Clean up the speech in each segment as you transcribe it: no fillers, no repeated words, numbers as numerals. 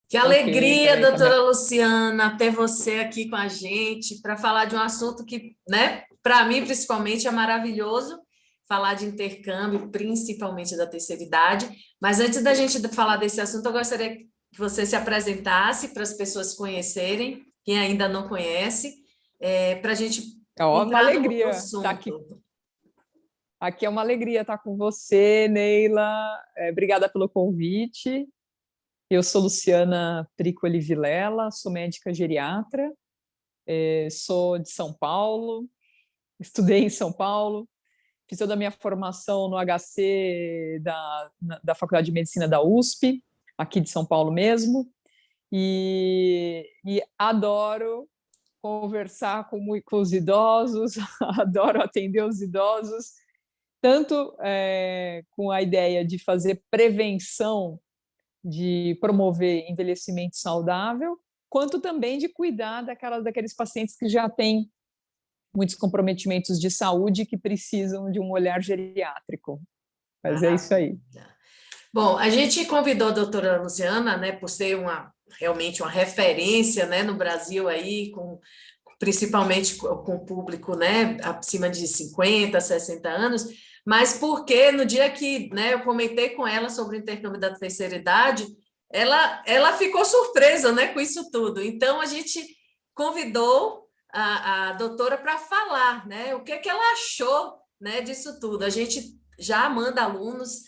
Que Ok, alegria, peraí, tá doutora bem. Luciana, ter você aqui com a gente para falar de um assunto que, né, para mim, principalmente, é maravilhoso, falar de intercâmbio, principalmente da terceira idade. Mas antes da gente falar desse assunto, eu gostaria que você se apresentasse para as pessoas conhecerem, quem ainda não conhece, para a gente É uma entrar no alegria estar aqui. assunto. Aqui é uma alegria estar com você, Neila. Obrigada pelo convite. Eu sou Luciana Tricoli Vilela, sou médica geriatra, sou de São Paulo, estudei em São Paulo, fiz toda a minha formação no HC da Faculdade de Medicina da USP, aqui de São Paulo mesmo, e adoro conversar com os idosos, adoro atender os idosos, tanto com a ideia de fazer prevenção, de promover envelhecimento saudável, quanto também de cuidar daqueles pacientes que já têm muitos comprometimentos de saúde que precisam de um olhar geriátrico. Mas é isso aí. Maravilha. Bom, a gente convidou a doutora Luciana, né, por ser realmente uma referência, né, no Brasil aí, principalmente com o público, né, acima de 50, 60 anos, mas porque no dia que, né, eu comentei com ela sobre o intercâmbio da terceira idade, ela ficou surpresa, né, com isso tudo. Então, a gente convidou a doutora para falar, né, o que que ela achou, né, disso tudo. A gente já manda alunos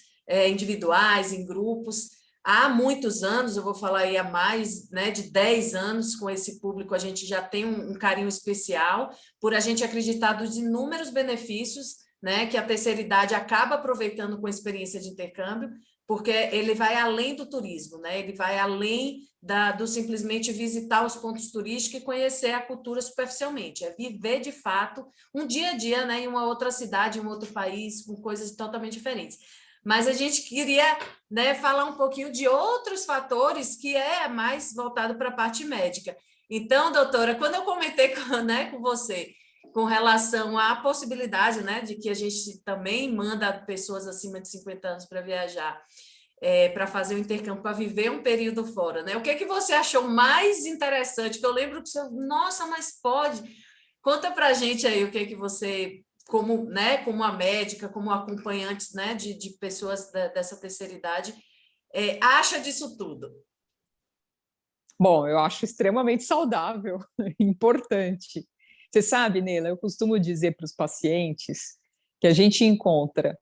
individuais, em grupos, há muitos anos, eu vou falar aí há mais, né, de 10 anos com esse público, a gente já tem um carinho especial por a gente acreditar dos inúmeros benefícios, né, que a terceira idade acaba aproveitando com a experiência de intercâmbio, porque ele vai além do turismo, né, ele vai além do simplesmente visitar os pontos turísticos e conhecer a cultura superficialmente, é viver de fato um dia a dia, né, em uma outra cidade, em um outro país, com coisas totalmente diferentes. Mas a gente queria, né, falar um pouquinho de outros fatores que é mais voltado para a parte médica. Então, doutora, quando eu comentei né, com você com relação à possibilidade, né, de que a gente também manda pessoas acima de 50 anos para viajar, para fazer um intercâmbio, para viver um período fora, né? O que é que você achou mais interessante? Que eu lembro que você, nossa, mas pode. Conta para a gente aí o que é que você, como, né, como a médica, como acompanhante, né, de pessoas dessa terceira idade, acha disso tudo. Bom, eu acho extremamente saudável, importante. Você sabe, Neila, eu costumo dizer para os pacientes que a gente encontra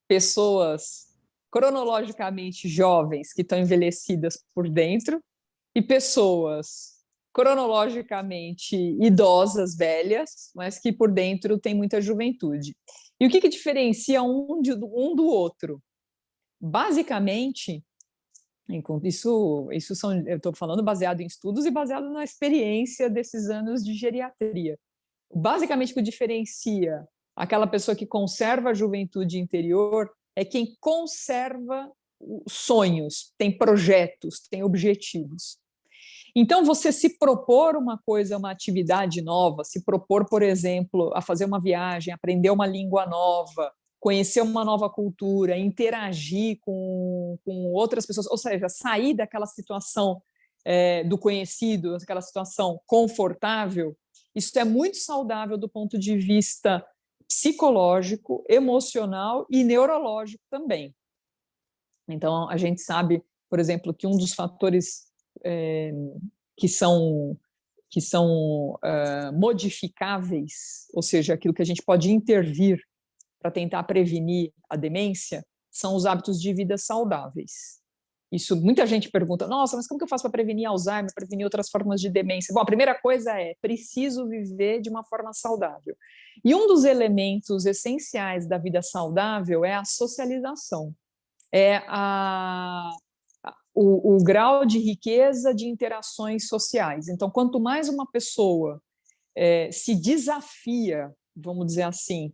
pessoas cronologicamente jovens que estão envelhecidas por dentro e pessoas cronologicamente idosas, velhas, mas que por dentro têm muita juventude. E o que diferencia um do outro? Basicamente, isso são, eu estou falando baseado em estudos e baseado na experiência desses anos de geriatria. Basicamente, o que diferencia aquela pessoa que conserva a juventude interior é quem conserva sonhos, tem projetos, tem objetivos. Então, você se propor uma coisa, uma atividade nova, se propor, por exemplo, a fazer uma viagem, aprender uma língua nova, conhecer uma nova cultura, interagir com outras pessoas, ou seja, sair daquela situação do conhecido, daquela situação confortável, isso é muito saudável do ponto de vista psicológico, emocional e neurológico também. Então, a gente sabe, por exemplo, que um dos fatores é, que são modificáveis, ou seja, aquilo que a gente pode intervir para tentar prevenir a demência, são os hábitos de vida saudáveis. Isso, muita gente pergunta, nossa, mas como que eu faço para prevenir Alzheimer, prevenir outras formas de demência? Bom, a primeira coisa é, preciso viver de uma forma saudável. E um dos elementos essenciais da vida saudável é a socialização, é o grau de riqueza de interações sociais. Então, quanto mais uma pessoa se desafia, vamos dizer assim,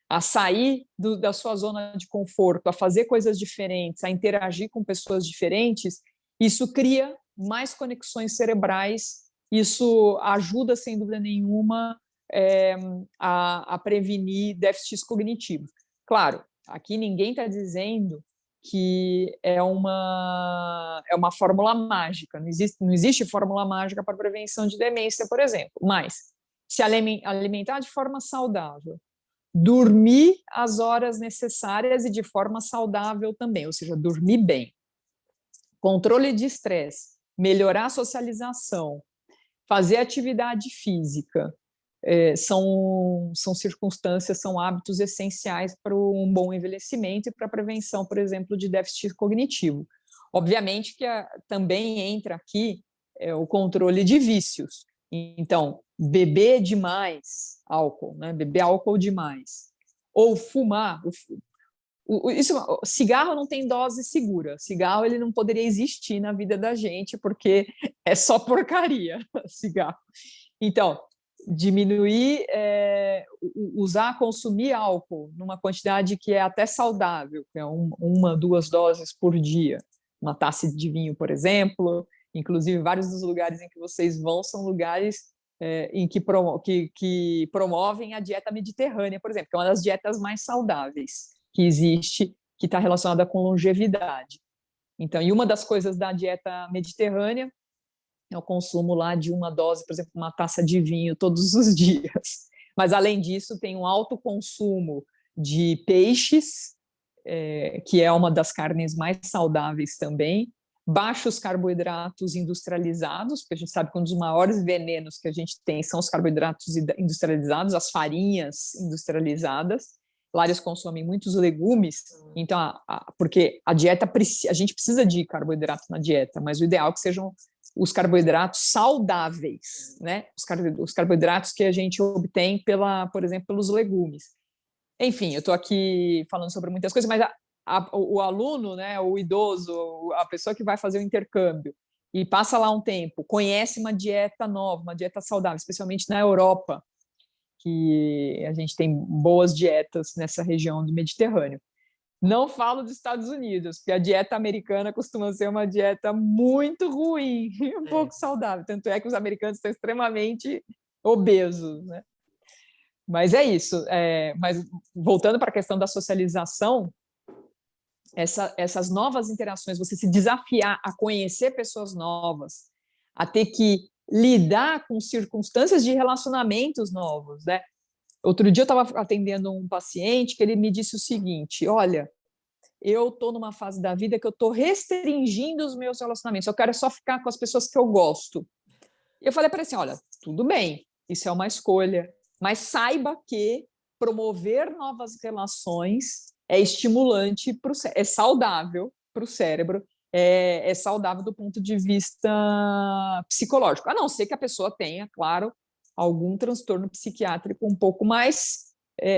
a sair da sua zona de conforto, a fazer coisas diferentes, a interagir com pessoas diferentes, isso cria mais conexões cerebrais, isso ajuda, sem dúvida nenhuma, a prevenir déficits cognitivos. Claro, aqui ninguém está dizendo que é uma fórmula mágica, não existe fórmula mágica para prevenção de demência, por exemplo, mas se alimentar de forma saudável, dormir as horas necessárias e de forma saudável também, ou seja, dormir bem, controle de estresse, melhorar a socialização, fazer atividade física, são circunstâncias, são hábitos essenciais para um bom envelhecimento e para a prevenção, por exemplo, de déficit cognitivo. Obviamente que também entra aqui o controle de vícios. Então, beber demais álcool, né? Beber álcool demais, ou fumar. Cigarro não tem dose segura. Cigarro ele não poderia existir na vida da gente, porque é só porcaria, cigarro. Então, diminuir, consumir álcool numa quantidade que é até saudável, que é 1, 2 doses por dia, uma taça de vinho, por exemplo. Inclusive, vários dos lugares em que vocês vão são lugares em que promovem a dieta mediterrânea, por exemplo, que é uma das dietas mais saudáveis que existe, que está relacionada com longevidade. Então, e uma das coisas da dieta mediterrânea é o consumo lá de uma dose, por exemplo, uma taça de vinho todos os dias. Mas, além disso, tem um alto consumo de peixes, que é uma das carnes mais saudáveis também, baixos carboidratos industrializados, porque a gente sabe que um dos maiores venenos que a gente tem são os carboidratos industrializados, as farinhas industrializadas. Lá eles consomem muitos legumes, então, porque a gente precisa de carboidrato na dieta, mas o ideal é que sejam os carboidratos saudáveis, né? Os carboidratos que a gente obtém por exemplo, pelos legumes. Enfim, eu estou aqui falando sobre muitas coisas, mas o aluno, né, o idoso, a pessoa que vai fazer o intercâmbio e passa lá um tempo, conhece uma dieta nova, uma dieta saudável, especialmente na Europa, que a gente tem boas dietas nessa região do Mediterrâneo. Não falo dos Estados Unidos, porque a dieta americana costuma ser uma dieta muito ruim, um pouco saudável. Tanto é que os americanos estão extremamente obesos, né? Mas é isso. Mas voltando para a questão da socialização, essas novas interações, você se desafiar a conhecer pessoas novas, a ter que lidar com circunstâncias de relacionamentos novos, né? Outro dia eu estava atendendo um paciente que ele me disse o seguinte: olha, eu estou numa fase da vida que eu estou restringindo os meus relacionamentos, eu quero só ficar com as pessoas que eu gosto. Eu falei para ele assim: olha, tudo bem, isso é uma escolha, mas saiba que promover novas relações é estimulante, é saudável para o cérebro, é saudável do ponto de vista psicológico, a não ser que a pessoa tenha, claro, algum transtorno psiquiátrico um pouco mais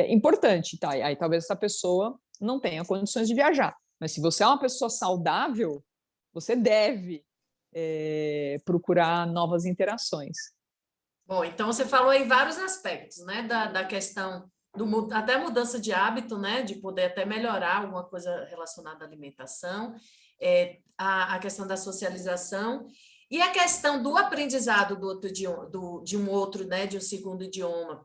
importante, tá? Aí talvez essa pessoa não tenha condições de viajar. Mas se você é uma pessoa saudável, você deve procurar novas interações. Bom, então você falou aí vários aspectos, né, da questão até mudança de hábito, né, de poder até melhorar alguma coisa relacionada à alimentação, a questão da socialização e a questão do aprendizado do outro idioma, de um outro, né, de um segundo idioma.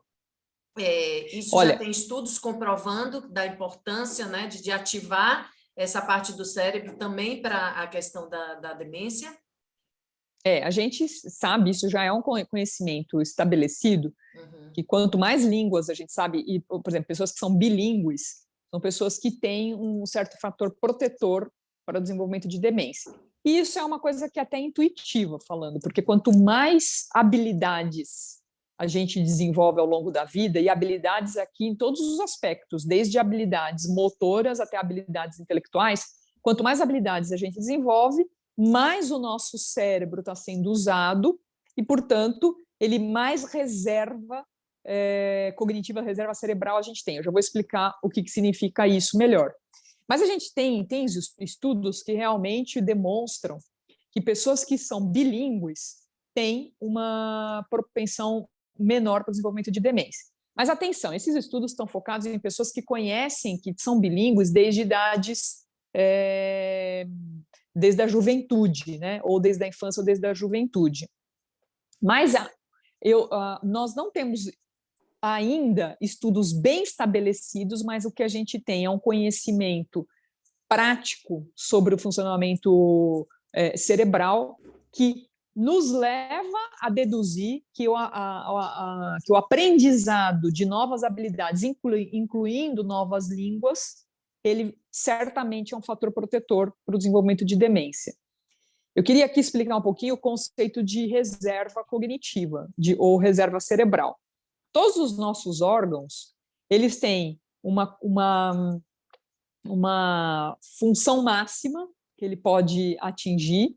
Isso já tem estudos comprovando da importância, né, de ativar essa parte do cérebro também para a questão da demência? A gente sabe, isso já é um conhecimento estabelecido, que quanto mais línguas a gente sabe, e, por exemplo, pessoas que são bilíngues, são pessoas que têm um certo fator protetor para o desenvolvimento de demência. E isso é uma coisa que é até intuitiva falando, porque quanto mais habilidades a gente desenvolve ao longo da vida, e habilidades aqui em todos os aspectos, desde habilidades motoras até habilidades intelectuais, quanto mais habilidades a gente desenvolve, mais o nosso cérebro está sendo usado e, portanto, ele mais reserva cognitiva, reserva cerebral a gente tem. Eu já vou explicar o que significa isso melhor. Mas a gente tem estudos que realmente demonstram que pessoas que são bilíngues têm uma propensão menor para o desenvolvimento de demência. Mas atenção, esses estudos estão focados em pessoas que conhecem, que são bilíngues desde idades, desde a juventude, né? Ou desde a infância ou desde a juventude. Mas nós não temos ainda estudos bem estabelecidos, mas o que a gente tem é um conhecimento prático sobre o funcionamento cerebral que nos leva a deduzir que que o aprendizado de novas habilidades, incluindo novas línguas, ele certamente é um fator protetor para o desenvolvimento de demência. Eu queria aqui explicar um pouquinho o conceito de reserva cognitiva, ou reserva cerebral. Todos os nossos órgãos, eles têm uma função máxima que ele pode atingir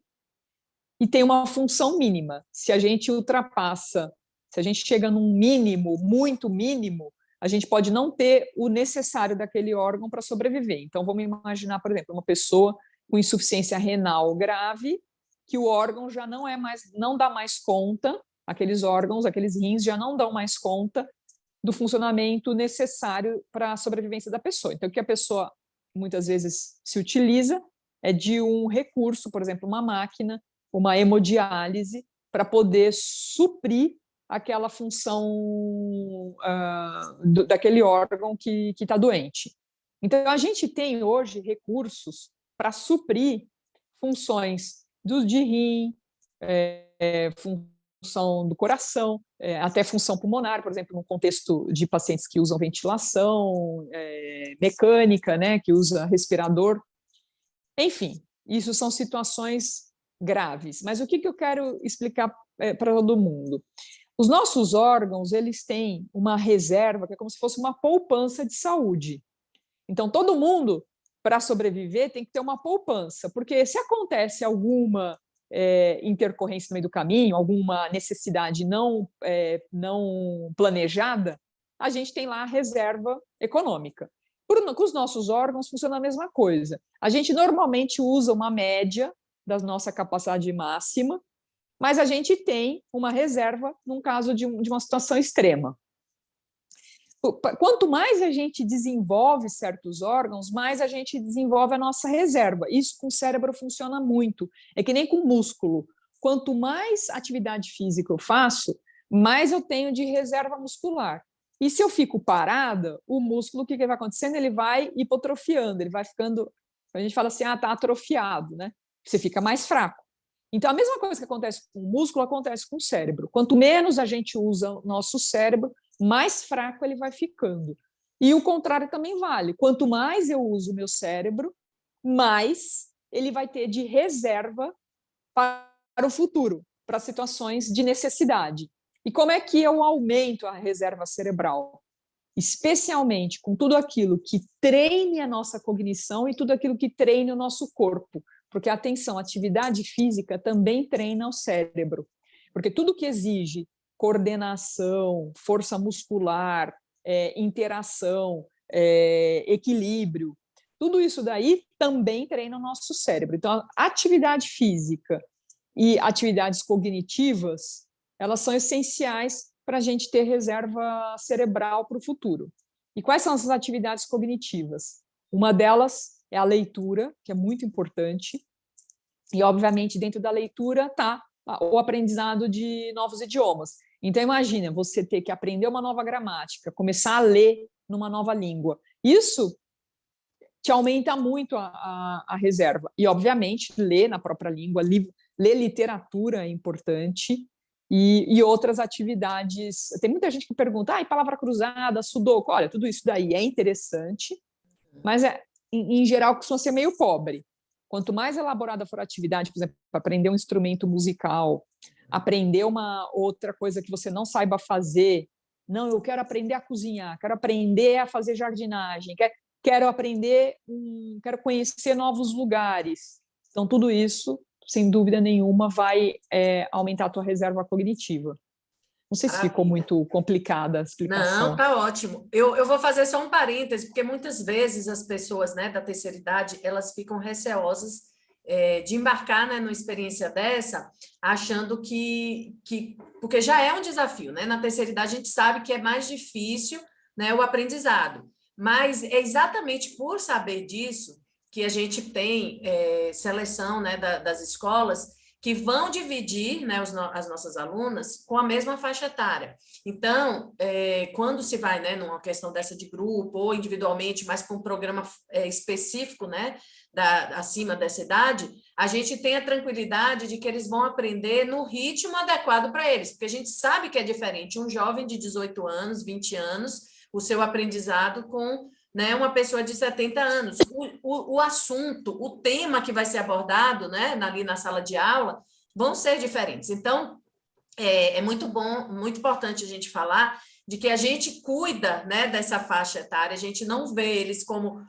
e tem uma função mínima. Se a gente ultrapassa, se a gente chega num mínimo, muito mínimo, a gente pode não ter o necessário daquele órgão para sobreviver. Então, vamos imaginar, por exemplo, uma pessoa com insuficiência renal grave, que o órgão já não dá mais conta, aqueles órgãos, aqueles rins já não dão mais conta do funcionamento necessário para a sobrevivência da pessoa. Então, o que a pessoa muitas vezes se utiliza é de um recurso, por exemplo, uma máquina, uma hemodiálise, para poder suprir aquela função daquele órgão que está doente. Então, a gente tem hoje recursos para suprir funções de rim, função do coração, até função pulmonar, por exemplo, no contexto de pacientes que usam ventilação mecânica, né, que usa respirador. Enfim, isso são situações graves. Mas o que eu quero explicar para todo mundo? Os nossos órgãos, eles têm uma reserva que é como se fosse uma poupança de saúde. Então, todo mundo, para sobreviver, tem que ter uma poupança, porque se acontece alguma intercorrência no meio do caminho, alguma necessidade não planejada, a gente tem lá a reserva econômica. Com os nossos órgãos funciona a mesma coisa. A gente normalmente usa uma média da nossa capacidade máxima, mas a gente tem uma reserva num caso de uma situação extrema. Quanto mais a gente desenvolve certos órgãos, mais a gente desenvolve a nossa reserva. Isso com o cérebro funciona muito. É que nem com músculo. Quanto mais atividade física eu faço, mais eu tenho de reserva muscular. E se eu fico parada, o músculo, o que vai acontecendo? Ele vai hipotrofiando, ele vai ficando... A gente fala assim, está atrofiado, né? Você fica mais fraco. Então, a mesma coisa que acontece com o músculo, acontece com o cérebro. Quanto menos a gente usa o nosso cérebro, mais fraco ele vai ficando. E o contrário também vale. Quanto mais eu uso o meu cérebro, mais ele vai ter de reserva para o futuro, para situações de necessidade. E como é que eu aumento a reserva cerebral? Especialmente com tudo aquilo que treine a nossa cognição e tudo aquilo que treine o nosso corpo. Porque, atenção, atividade física também treina o cérebro. Porque tudo que exige coordenação, força muscular, interação, equilíbrio, tudo isso daí também treina o nosso cérebro. Então, a atividade física e atividades cognitivas, elas são essenciais para a gente ter reserva cerebral para o futuro. E quais são essas atividades cognitivas? Uma delas é a leitura, que é muito importante, e, obviamente, dentro da leitura está o aprendizado de novos idiomas. Então, imagina, você ter que aprender uma nova gramática, começar a ler numa nova língua. Isso te aumenta muito a reserva. E, obviamente, ler na própria língua, ler literatura é importante, e outras atividades. Tem muita gente que pergunta, palavra cruzada, sudoku. Olha, tudo isso daí é interessante, mas, em geral, costuma ser meio pobre. Quanto mais elaborada for a atividade, por exemplo, aprender um instrumento musical, aprender uma outra coisa que você não saiba fazer, não, eu quero aprender a cozinhar, quero aprender a fazer jardinagem, quero conhecer novos lugares. Então, tudo isso, sem dúvida nenhuma, vai aumentar a tua reserva cognitiva. Não sei se ficou muito complicada a explicação. Não, tá ótimo. Eu vou fazer só um parêntese, porque muitas vezes as pessoas, né, da terceira idade, elas ficam receosas de embarcar, né, numa experiência dessa, achando que porque já é um desafio, né? Na terceira idade a gente sabe que é mais difícil, né, o aprendizado, mas é exatamente por saber disso que a gente tem seleção, né, das escolas que vão dividir, né, as nossas alunas com a mesma faixa etária. Então, quando se vai, né, numa questão dessa de grupo ou individualmente, mas com um programa específico, né, acima dessa idade, a gente tem a tranquilidade de que eles vão aprender no ritmo adequado para eles, porque a gente sabe que é diferente um jovem de 18 anos, 20 anos, o seu aprendizado com, né, uma pessoa de 70 anos. O assunto, o tema que vai ser abordado, né, ali na sala de aula, vão ser diferentes. Então, é muito bom, muito importante a gente falar de que a gente cuida, né, dessa faixa etária, a gente não vê eles como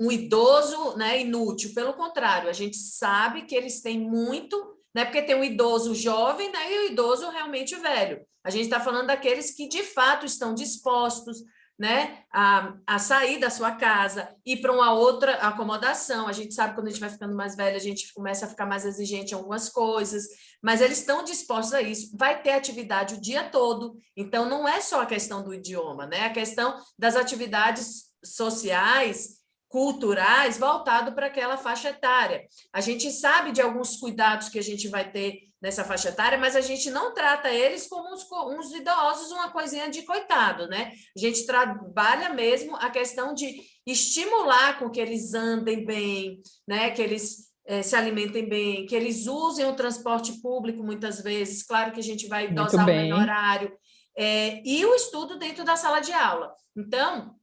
um idoso, né, inútil, pelo contrário, a gente sabe que eles têm muito, né, porque tem o idoso jovem, né, e o idoso realmente velho. A gente está falando daqueles que de fato estão dispostos, né, a sair da sua casa, ir para uma outra acomodação. A gente sabe que quando a gente vai ficando mais velho, a gente começa a ficar mais exigente em algumas coisas, mas eles estão dispostos a isso. Vai ter atividade o dia todo, então não é só a questão do idioma, né? A questão das atividades sociais, culturais, voltado para aquela faixa etária. A gente sabe de alguns cuidados que a gente vai ter nessa faixa etária, mas a gente não trata eles como uns idosos, uma coisinha de coitado, né? A gente trabalha mesmo a questão de estimular com que eles andem bem, né? Que eles se alimentem bem, que eles usem o transporte público muitas vezes, claro que a gente vai dosar o menor horário, e o estudo dentro da sala de aula. Então,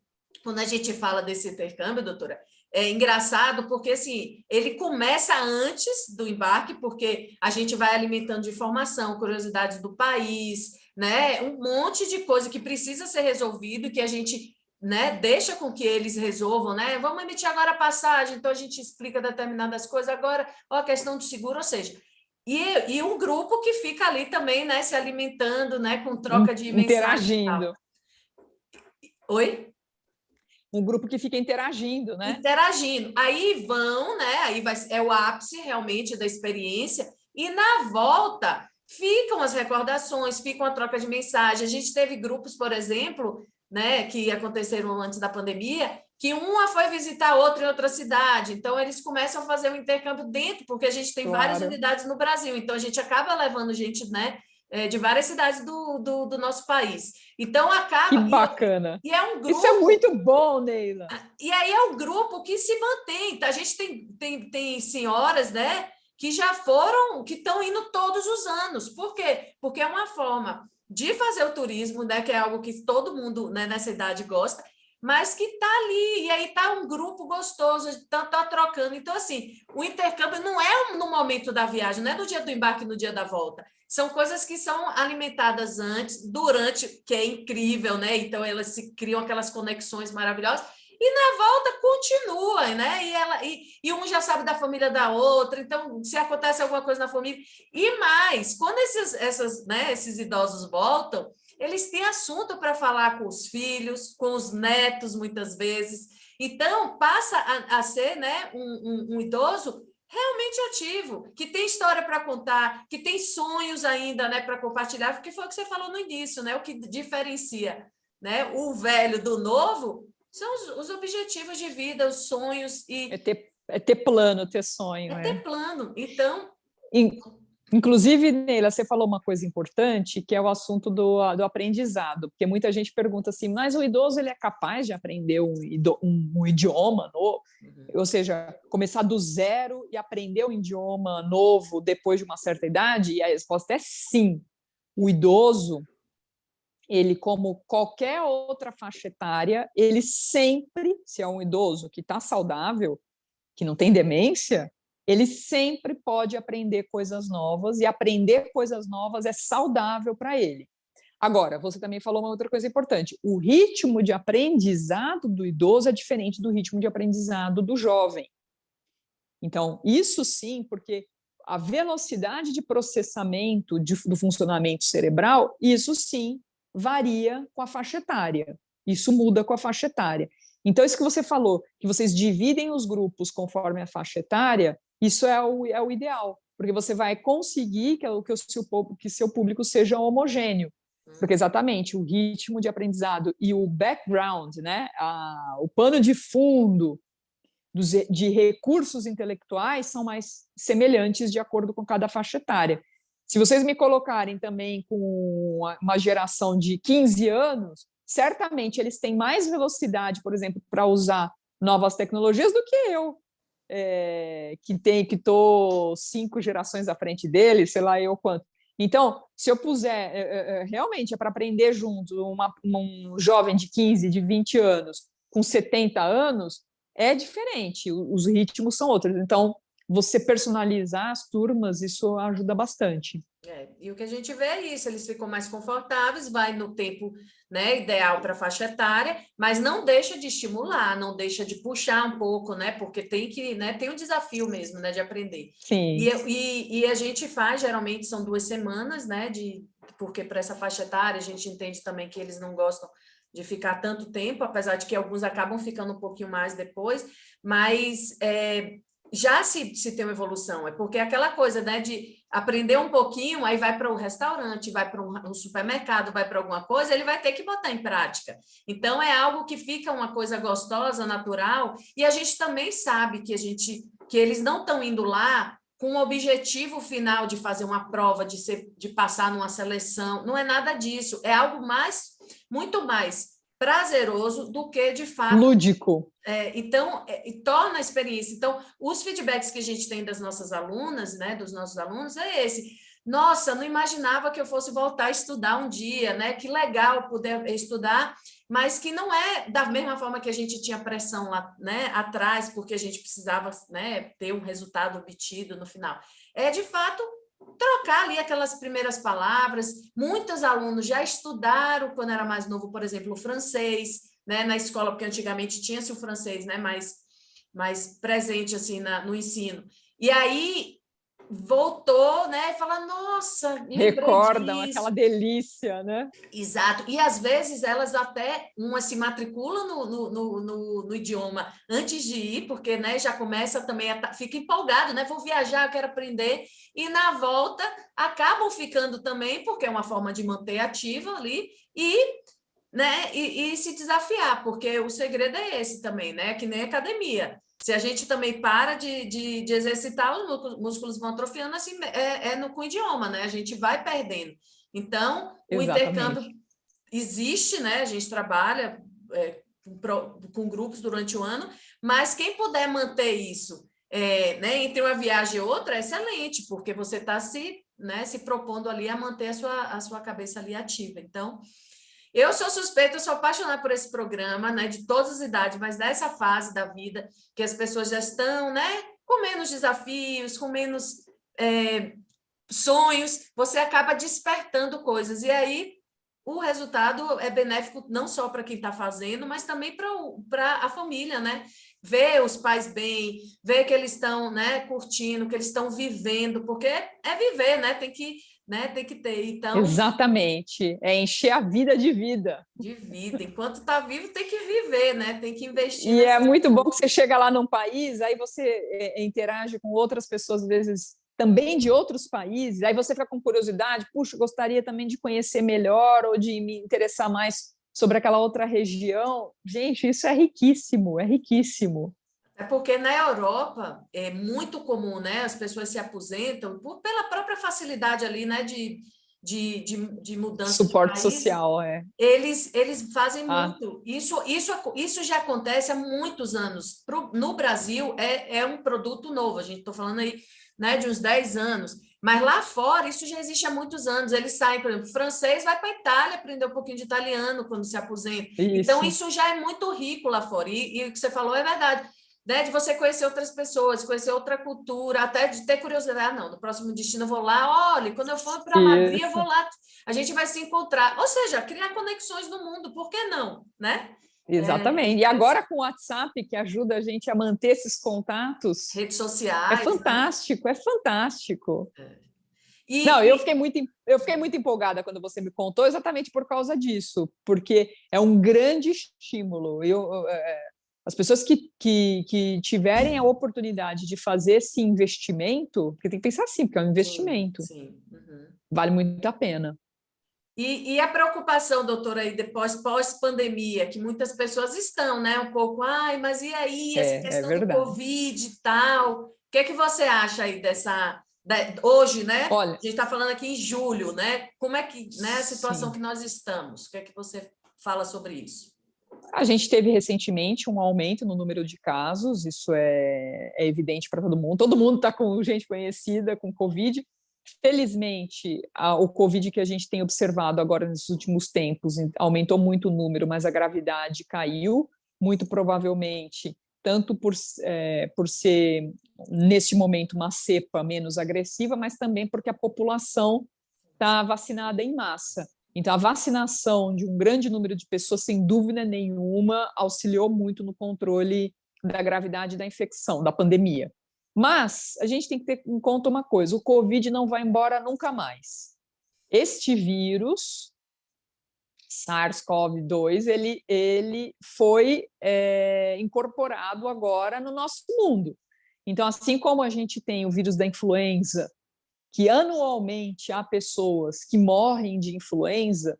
quando a gente fala desse intercâmbio, doutora, é engraçado porque, assim, ele começa antes do embarque, porque a gente vai alimentando de informação, curiosidades do país, né? Um monte de coisa que precisa ser resolvido, que a gente, né, deixa com que eles resolvam, né? Vamos emitir agora a passagem, então a gente explica determinadas coisas agora, ó, a questão do seguro, ou seja, e um grupo que fica ali também, né, se alimentando, né, com troca de mensagens e tal. Oi? Um grupo que fica interagindo, né? Interagindo. Aí vão, né? Aí é o ápice realmente da experiência, e na volta ficam as recordações, ficam a troca de mensagem. A gente teve grupos, por exemplo, né, que aconteceram antes da pandemia, que uma foi visitar outra em outra cidade, então eles começam a fazer um intercâmbio dentro, porque a gente tem várias unidades no Brasil, então a gente acaba levando gente, né, de várias cidades do nosso país. Então, acaba... Que bacana! E é um grupo... Isso é muito bom, Neila! E aí é um grupo que se mantém. A gente tem senhoras, né, que já foram, que estão indo todos os anos. Por quê? Porque é uma forma de fazer o turismo, né, que é algo que todo mundo, né, nessa idade gosta, mas que está ali, e aí está um grupo gostoso, está trocando. Então, assim, o intercâmbio não é no momento da viagem, não é no dia do embarque, no dia da volta. São coisas que são alimentadas antes, durante, que é incrível, né? Então, elas se criam aquelas conexões maravilhosas, e na volta continua, né? E um já sabe da família da outra, então, se acontece alguma coisa na família. E mais, quando esses idosos voltam, eles têm assunto para falar com os filhos, com os netos, muitas vezes. Então, passa a ser, né, um idoso realmente ativo, que tem história para contar, que tem sonhos ainda, né, para compartilhar, porque foi o que você falou no início, né? O que diferencia, né, o velho do novo são os objetivos de vida, os sonhos. É ter plano, ter sonho. É ter plano. Então... Inclusive, Neila, você falou uma coisa importante, que é o assunto do aprendizado, porque muita gente pergunta assim, mas o idoso ele é capaz de aprender um idioma novo? Ou seja, começar do zero e aprender um idioma novo depois de uma certa idade? E a resposta é sim. O idoso, ele, como qualquer outra faixa etária, ele sempre, se é um idoso que está saudável, que não tem demência, ele sempre pode aprender coisas novas, e aprender coisas novas é saudável para ele. Agora, você também falou uma outra coisa importante, o ritmo de aprendizado do idoso é diferente do ritmo de aprendizado do jovem. Então, isso sim, porque a velocidade de processamento do funcionamento cerebral, isso sim varia com a faixa etária, isso muda com a faixa etária. Então, isso que você falou, que vocês dividem os grupos conforme a faixa etária, isso é o ideal, porque você vai conseguir que seu público seja homogêneo, porque exatamente o ritmo de aprendizado e o background, né, o pano de fundo de recursos intelectuais são mais semelhantes de acordo com cada faixa etária. Se vocês me colocarem também com uma geração de 15 anos, certamente eles têm mais velocidade, por exemplo, para usar novas tecnologias do que eu, que estou 5 gerações à frente dele, sei lá eu quanto. Então, se eu puser, realmente é para aprender junto, um jovem de 15, de 20 anos, com 70 anos, é diferente, os ritmos são outros. Então, você personalizar as turmas, isso ajuda bastante. E o que a gente vê é isso, eles ficam mais confortáveis, vai no tempo, né, ideal para a faixa etária, mas não deixa de estimular, não deixa de puxar um pouco, né, porque tem que, né, tem um desafio mesmo, né, de aprender. Sim. E a gente faz, geralmente são 2 semanas, né, porque para essa faixa etária a gente entende também que eles não gostam de ficar tanto tempo, apesar de que alguns acabam ficando um pouquinho mais depois, mas já se tem uma evolução, é porque aquela coisa, né, de aprender um pouquinho, aí vai para o restaurante, vai para um supermercado, vai para alguma coisa, ele vai ter que botar em prática. Então, é algo que fica uma coisa gostosa, natural, e a gente também sabe que eles não estão indo lá com o objetivo final de fazer uma prova, de passar numa seleção, não é nada disso, é algo muito mais prazeroso do que, de fato... Lúdico. Então, torna a experiência. Então, os feedbacks que a gente tem das nossas alunas, né, dos nossos alunos, é esse. Nossa, não imaginava que eu fosse voltar a estudar um dia, né? Que legal poder estudar, mas que não é da mesma forma que a gente tinha pressão lá, né, atrás, porque a gente precisava, né, ter um resultado obtido no final. É, de fato, trocar ali aquelas primeiras palavras. Muitos alunos já estudaram, quando era mais novo, por exemplo, o francês, né, na escola, porque antigamente tinha-se o francês, né, mais presente assim, no ensino. E aí voltou, né, e fala, nossa, lembrei Recordam disso. aquela delícia, né? Exato, e às vezes elas até, umas se matriculam no idioma antes de ir, porque, né, já começa também, fica empolgado, né, vou viajar, quero aprender, e na volta acabam ficando também, porque é uma forma de manter ativo ali, né, e se desafiar, porque o segredo é esse também, né, que nem academia. Se a gente também para de exercitar, os músculos vão atrofiando, assim, com o idioma, né, a gente vai perdendo. Então, o intercâmbio existe, né, a gente trabalha com grupos durante o ano, mas quem puder manter isso, né, entre uma viagem e outra, é excelente, porque você está se propondo ali a manter a sua cabeça ali ativa. Então, eu sou suspeita, eu sou apaixonada por esse programa, né, de todas as idades, mas nessa fase da vida que as pessoas já estão, né, com menos desafios, com menos sonhos, você acaba despertando coisas, e aí o resultado é benéfico não só para quem está fazendo, mas também para a família, né? Ver os pais bem, ver que eles estão, né, curtindo, que eles estão vivendo, porque é viver, né? Tem que ter. Então, exatamente, é encher a vida de vida. De vida. Enquanto está vivo, tem que viver, né? Tem que investir E é muito bom coisas. que você chega lá num país, aí você interage com outras pessoas, às vezes também de outros países, aí você fica com curiosidade, puxa, gostaria também de conhecer melhor ou de me interessar mais sobre aquela outra região. Gente, isso é riquíssimo, é riquíssimo. É porque na Europa é muito comum, né? As pessoas se aposentam pela própria facilidade ali, né? De mudança de Suporte país. social, Eles fazem Ah, muito. Isso já acontece há muitos anos. No Brasil, é um produto novo. A gente está falando aí, né, de uns 10 anos. Mas lá fora, isso já existe há muitos anos. Eles saem, por exemplo, francês vai para a Itália aprender um pouquinho de italiano quando se aposenta. Então, isso. isso já é muito rico lá fora. E o que você falou é verdade, né, de você conhecer outras pessoas, conhecer outra cultura, até de ter curiosidade. Não, no próximo destino eu vou lá, olha, quando eu for para Madrid, eu vou Isso. lá, a gente vai se encontrar. Ou seja, criar conexões no mundo, por que não, né? Exatamente. E agora com o WhatsApp, que ajuda a gente a manter esses contatos, Redes é sociais, né? fantástico, é fantástico. Não, E eu fiquei muito empolgada quando você me contou, exatamente por causa disso, porque é um grande estímulo. As pessoas que tiverem a oportunidade de fazer esse investimento, porque tem que pensar assim, porque é um sim, investimento, sim. Uhum. vale muito a pena. E a preocupação, doutora, aí depois, pós-pandemia, que muitas pessoas estão, né? Um pouco, ai, mas e aí, essa É questão do verdade. Covid e tal? O que é que você acha aí hoje, né? A Olha, gente está falando aqui em julho, né? Como é que, né, a situação sim. que nós estamos? O que é que você fala sobre isso? A gente teve recentemente um aumento no número de casos, isso é evidente para todo mundo está com gente conhecida com Covid. Felizmente, o Covid que a gente tem observado agora nesses últimos tempos aumentou muito o número, mas a gravidade caiu, muito provavelmente, tanto por ser, neste momento, uma cepa menos agressiva, mas também porque a população está vacinada em massa. Então, a vacinação de um grande número de pessoas, sem dúvida nenhuma, auxiliou muito no controle da gravidade da infecção, da pandemia. Mas a gente tem que ter em conta uma coisa: o Covid não vai embora nunca mais. Este vírus, SARS-CoV-2, ele foi incorporado agora no nosso mundo. Então, assim como a gente tem o vírus da influenza, que anualmente há pessoas que morrem de influenza,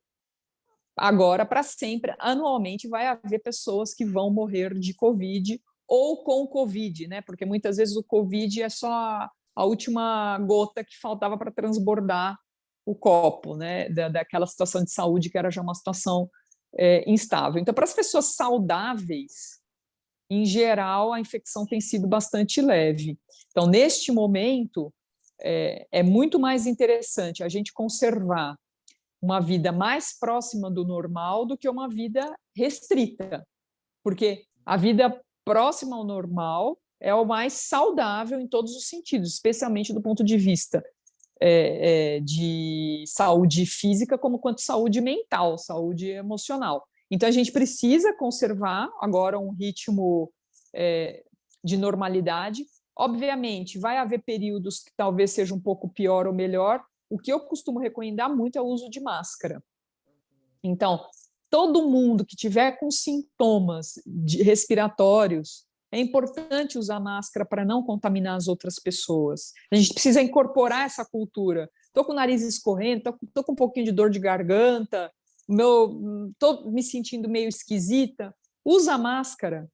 agora, para sempre, anualmente vai haver pessoas que vão morrer de Covid ou com Covid, né? Porque muitas vezes o Covid é só a última gota que faltava para transbordar o copo, né? Daquela situação de saúde que era já uma situação instável. Então, para as pessoas saudáveis, em geral, a infecção tem sido bastante leve. Então, neste momento, é muito mais interessante a gente conservar uma vida mais próxima do normal do que uma vida restrita, porque a vida próxima ao normal é o mais saudável em todos os sentidos, especialmente do ponto de vista de saúde física, como quanto saúde mental, saúde emocional. Então, a gente precisa conservar agora um ritmo de normalidade. Obviamente, vai haver períodos que talvez seja um pouco pior ou melhor. O que eu costumo recomendar muito é o uso de máscara. Então, todo mundo que tiver com sintomas respiratórios, é importante usar máscara para não contaminar as outras pessoas. A gente precisa incorporar essa cultura. Estou com o nariz escorrendo, estou com um pouquinho de dor de garganta, estou me sentindo meio esquisita. Usa máscara,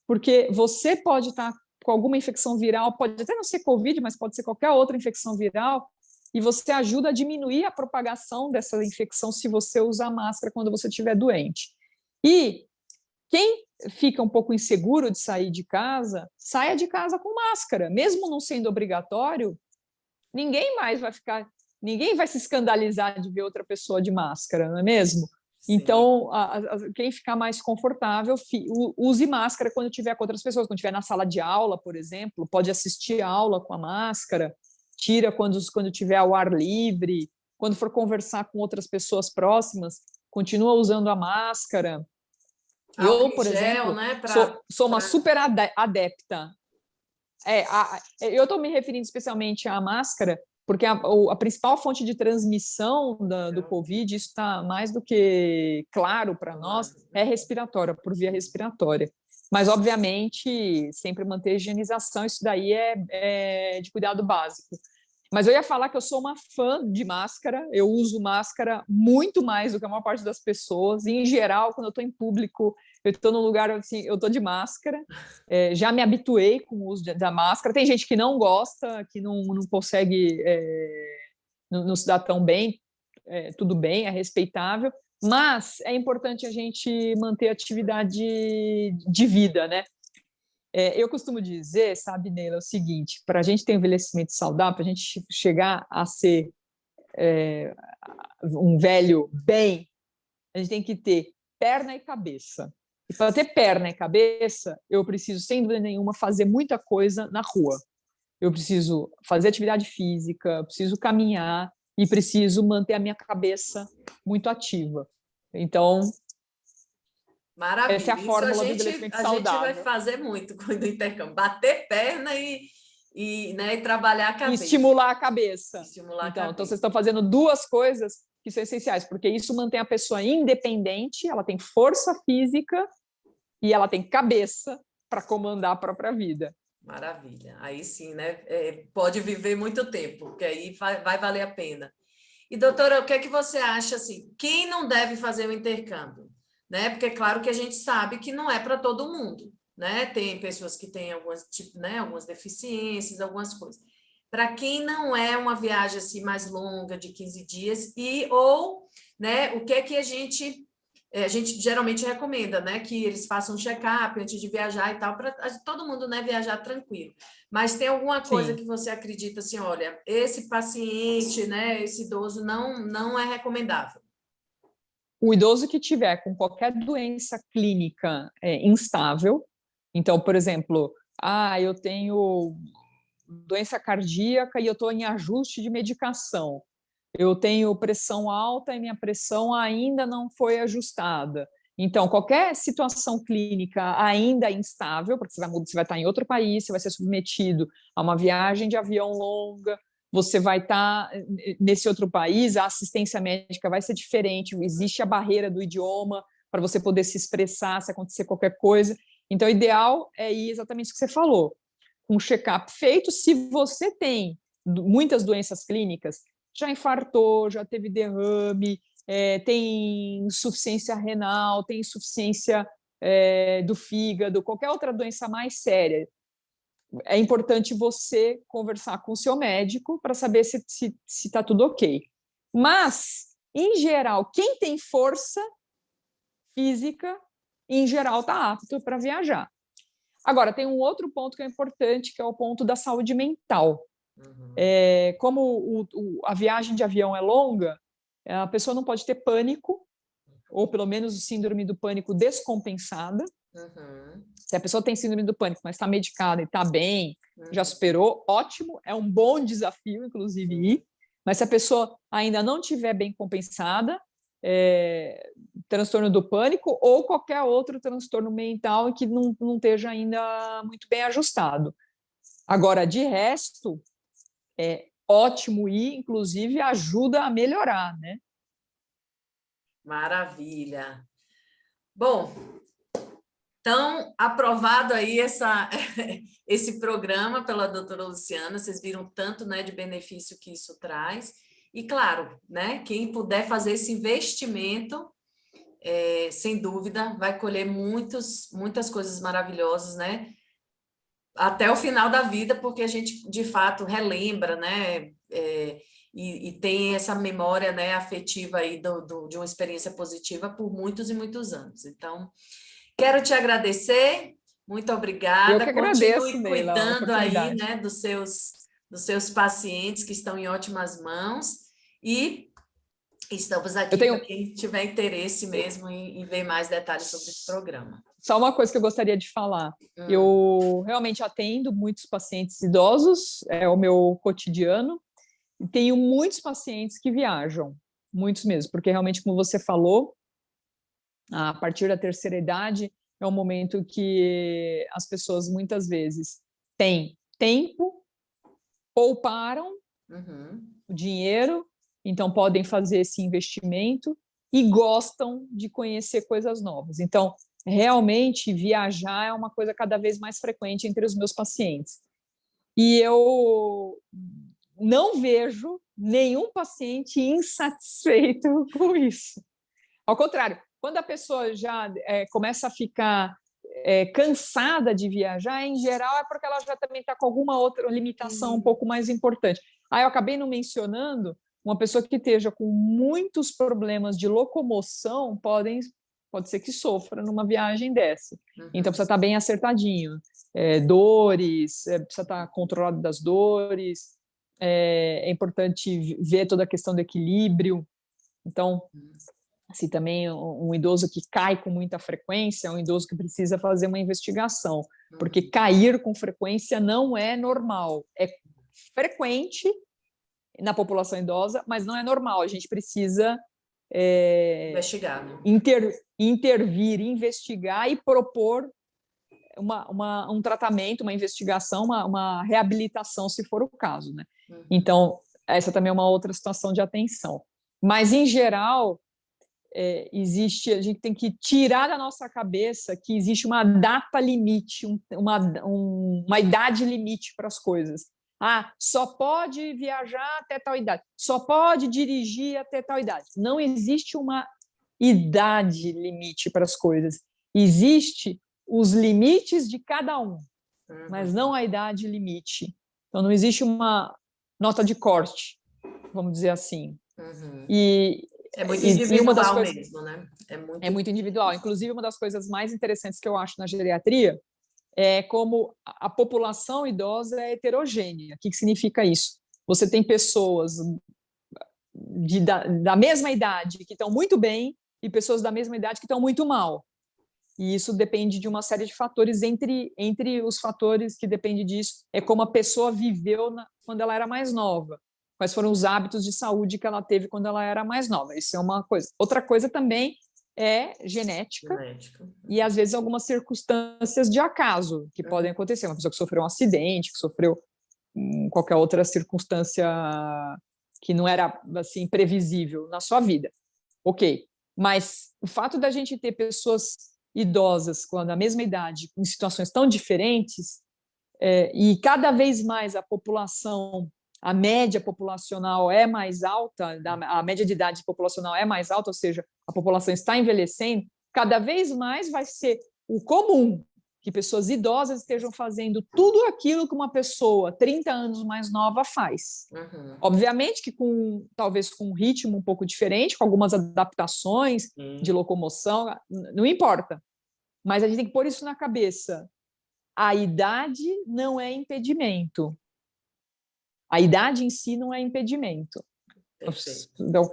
porque você pode estar com alguma infecção viral, pode até não ser Covid, mas pode ser qualquer outra infecção viral, e você ajuda a diminuir a propagação dessa infecção se você usar máscara quando você estiver doente. E quem fica um pouco inseguro de sair de casa, saia de casa com máscara. Mesmo não sendo obrigatório, ninguém vai se escandalizar de ver outra pessoa de máscara, não é mesmo? Sim. Então, quem ficar mais confortável, use máscara quando estiver com outras pessoas. Quando estiver na sala de aula, por exemplo, pode assistir a aula com a máscara, tira quando estiver ao ar livre, quando for conversar com outras pessoas próximas, continua usando a máscara. Eu, por exemplo, né, sou uma super adepta. Eu estou me referindo especialmente à máscara, porque a principal fonte de transmissão do Covid, isso está mais do que claro para nós, é respiratória, por via respiratória. Mas, obviamente, sempre manter a higienização, isso daí é de cuidado básico. Mas eu ia falar que eu sou uma fã de máscara, eu uso máscara muito mais do que a maior parte das pessoas, e, em geral, quando eu estou em público, eu estou num lugar assim, eu estou de máscara, já me habituei com o uso da máscara. Tem gente que não gosta, que não consegue, não se dá tão bem, tudo bem, é respeitável, mas é importante a gente manter a atividade de vida, né? Eu costumo dizer, sabe, Neila, é o seguinte: para a gente ter um envelhecimento saudável, para a gente chegar a ser um velho bem, a gente tem que ter perna e cabeça. E para ter perna e cabeça, eu preciso, sem dúvida nenhuma, fazer muita coisa na rua. Eu preciso fazer atividade física, preciso caminhar e preciso manter a minha cabeça muito ativa. Então, maravilha. Essa é a fórmula do envelhecimento saudável. A gente vai fazer muito quando intercâmbio, bater perna né, e trabalhar a cabeça. E estimular a cabeça. Então, vocês estão fazendo duas coisas que são essenciais, porque isso mantém a pessoa independente, ela tem força física e ela tem cabeça para comandar a própria vida. Maravilha. Aí sim, né? Pode viver muito tempo, porque aí vai valer a pena. E, doutora, o que é que você acha, assim, quem não deve fazer o intercâmbio? Né? Porque é claro que a gente sabe que não é para todo mundo, né? Tem pessoas que têm algumas deficiências, algumas coisas. Para quem não é uma viagem assim mais longa, de 15 dias, ou, né, o que é que a gente a gente geralmente recomenda, né, que eles façam um check-up antes de viajar e tal, para todo mundo, né, viajar tranquilo. Mas tem alguma coisa Sim. que você acredita assim, olha, esse paciente, né, esse idoso não é recomendável? O idoso que tiver com qualquer doença clínica instável, então, por exemplo, eu tenho doença cardíaca e eu estou em ajuste de medicação. Eu tenho pressão alta e minha pressão ainda não foi ajustada. Então, qualquer situação clínica ainda instável, porque você vai estar em outro país, você vai ser submetido a uma viagem de avião longa, você vai estar nesse outro país, a assistência médica vai ser diferente, existe a barreira do idioma para você poder se expressar se acontecer qualquer coisa. Então, o ideal é ir exatamente o que você falou, um check-up feito. Se você tem muitas doenças clínicas, já infartou, já teve derrame, tem insuficiência renal, tem insuficiência do fígado, qualquer outra doença mais séria, é importante você conversar com o seu médico para saber se está tudo ok. Mas, em geral, quem tem força física, em geral, está apto para viajar. Agora, tem um outro ponto que é importante, que é o ponto da saúde mental. Uhum. Como a viagem de avião é longa, a pessoa não pode ter pânico, ou pelo menos o síndrome do pânico descompensada. Uhum. Se a pessoa tem síndrome do pânico, mas está medicada e está bem, já Uhum. superou, ótimo, é um bom desafio, inclusive, ir. Mas se a pessoa ainda não estiver bem compensada, transtorno do pânico ou qualquer outro transtorno mental que não esteja ainda muito bem ajustado. Agora, de resto, é ótimo ir, inclusive ajuda a melhorar, né? Maravilha. Bom, então, aprovado aí esse programa pela doutora Luciana, vocês viram tanto, né, de benefício que isso traz. E, claro, né, quem puder fazer esse investimento, sem dúvida, vai colher muitas coisas maravilhosas, né, até o final da vida, porque a gente, de fato, relembra, né, e tem essa memória, né, afetiva aí de uma experiência positiva por muitos e muitos anos. Então, quero te agradecer, muito Eu que obrigada. agradeço, Continue Neila, a cuidando aí, oportunidade. né, dos seus pacientes que estão em ótimas mãos e estamos Eu aqui para tenho quem tiver interesse mesmo em ver mais detalhes sobre esse programa. só uma coisa que eu gostaria de falar. Hum. Eu realmente atendo muitos pacientes idosos, é o meu cotidiano, e tenho muitos pacientes que viajam, muitos mesmo, porque realmente, como você falou, a partir da terceira idade é um momento que as pessoas muitas vezes têm tempo, pouparam Uhum. o dinheiro, então podem fazer esse investimento e gostam de conhecer coisas novas. Então, realmente, viajar é uma coisa cada vez mais frequente entre os meus pacientes. E eu não vejo nenhum paciente insatisfeito com isso. Ao contrário, quando a pessoa já começa a ficar cansada de viajar, em geral é porque ela já também está com alguma outra limitação um pouco mais importante. Eu acabei não mencionando, uma pessoa que esteja com muitos problemas de locomoção pode ser que sofra numa viagem dessa. Então, precisa estar bem acertadinho. Dores, precisa estar controlado das dores, é importante ver toda a questão do equilíbrio. Então, se também um idoso que cai com muita frequência, é um idoso que precisa fazer uma investigação, porque cair com frequência não é normal. É frequente na população idosa, mas não é normal. A gente precisa Investigar, né? intervir, investigar e propor um tratamento, uma investigação, uma reabilitação, se for o caso, né? Então, essa também é uma outra situação de atenção. Mas, em geral, a gente tem que tirar da nossa cabeça que existe uma data limite, uma idade limite para as coisas. Só pode viajar até tal idade, só pode dirigir até tal idade. Não existe uma idade limite para as coisas. Existe os limites de cada um, mas não a idade limite. Então, não existe uma nota de corte, vamos dizer assim. E É muito E uma das individual coisas mesmo, né? é muito individual. Inclusive, uma das coisas mais interessantes que eu acho na geriatria é como a população idosa é heterogênea. O que significa isso? Você tem pessoas da mesma idade que estão muito bem e pessoas da mesma idade que estão muito mal. E isso depende de uma série de fatores. Entre os fatores que dependem disso é como a pessoa viveu quando ela era mais nova. Quais foram os hábitos de saúde que ela teve quando ela era mais nova. Isso é uma coisa. Outra coisa também é genética. E, às vezes, algumas circunstâncias de acaso que podem acontecer. Uma pessoa que sofreu um acidente, que sofreu qualquer outra circunstância que não era assim previsível na sua vida. Ok. Mas o fato da gente ter pessoas idosas com a mesma idade, em situações tão diferentes, e cada vez mais a população, a média populacional é mais alta, a média de idade populacional é mais alta, ou seja, a população está envelhecendo, cada vez mais vai ser o comum que pessoas idosas estejam fazendo tudo aquilo que uma pessoa 30 anos mais nova faz. Obviamente que talvez com um ritmo um pouco diferente, com algumas adaptações de locomoção, não importa. Mas a gente tem que pôr isso na cabeça. A idade não é impedimento. A idade em si não é impedimento. Então,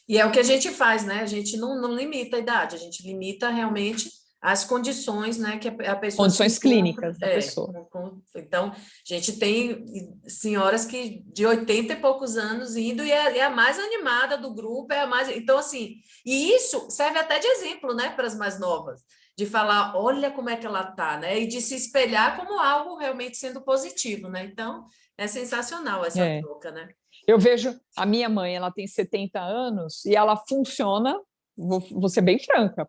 e é o que a gente faz, né? A gente não limita a idade, a gente limita realmente as condições, né, que a pessoa condições clínicas da pessoa. Então, a gente tem senhoras que de 80 e poucos anos indo e é a mais animada do grupo, é a mais. Então, assim, e isso serve até de exemplo, né, para as mais novas, de falar, olha como é que ela tá, né, e de se espelhar como algo realmente sendo positivo, né? Então, é sensacional essa troca, né? Eu vejo a minha mãe, ela tem 70 anos e ela funciona, vou ser bem franca,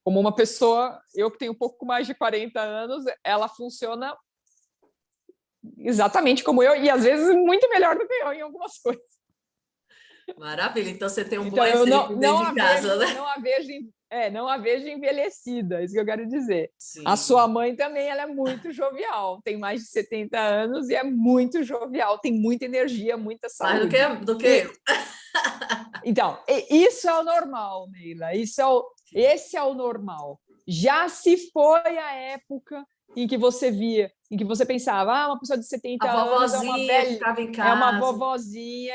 como uma pessoa, eu que tenho um pouco mais de 40 anos, ela funciona exatamente como eu, e às vezes muito melhor do que eu em algumas coisas. Maravilha, então você tem um então, bom exemplo dentro de casa, né? Não a vejo envelhecida, é isso que eu quero dizer. Sim. A sua mãe também, ela é muito jovial, tem mais de 70 anos e é muito jovial, tem muita energia, muita saúde. Mais do que eu. Então, isso é o normal, Neila, esse é o normal. Já se foi a época em que você via, em que você pensava, uma pessoa de 70 anos é uma velha, ficava em casa. É uma vovozinha,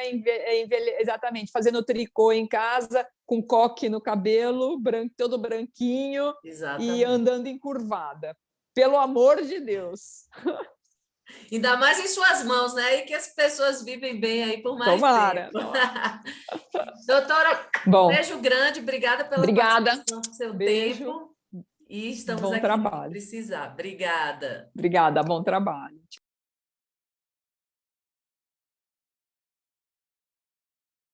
exatamente, fazendo tricô em casa, com coque no cabelo, todo branquinho, exatamente. E andando encurvada. Pelo amor de Deus! Ainda mais em suas mãos, né? E que as pessoas vivem bem aí por mais Tomara. tempo. Doutora, beijo grande, obrigada pela participação do seu tempo. E estamos aqui para precisar. Obrigada. Obrigada, bom trabalho.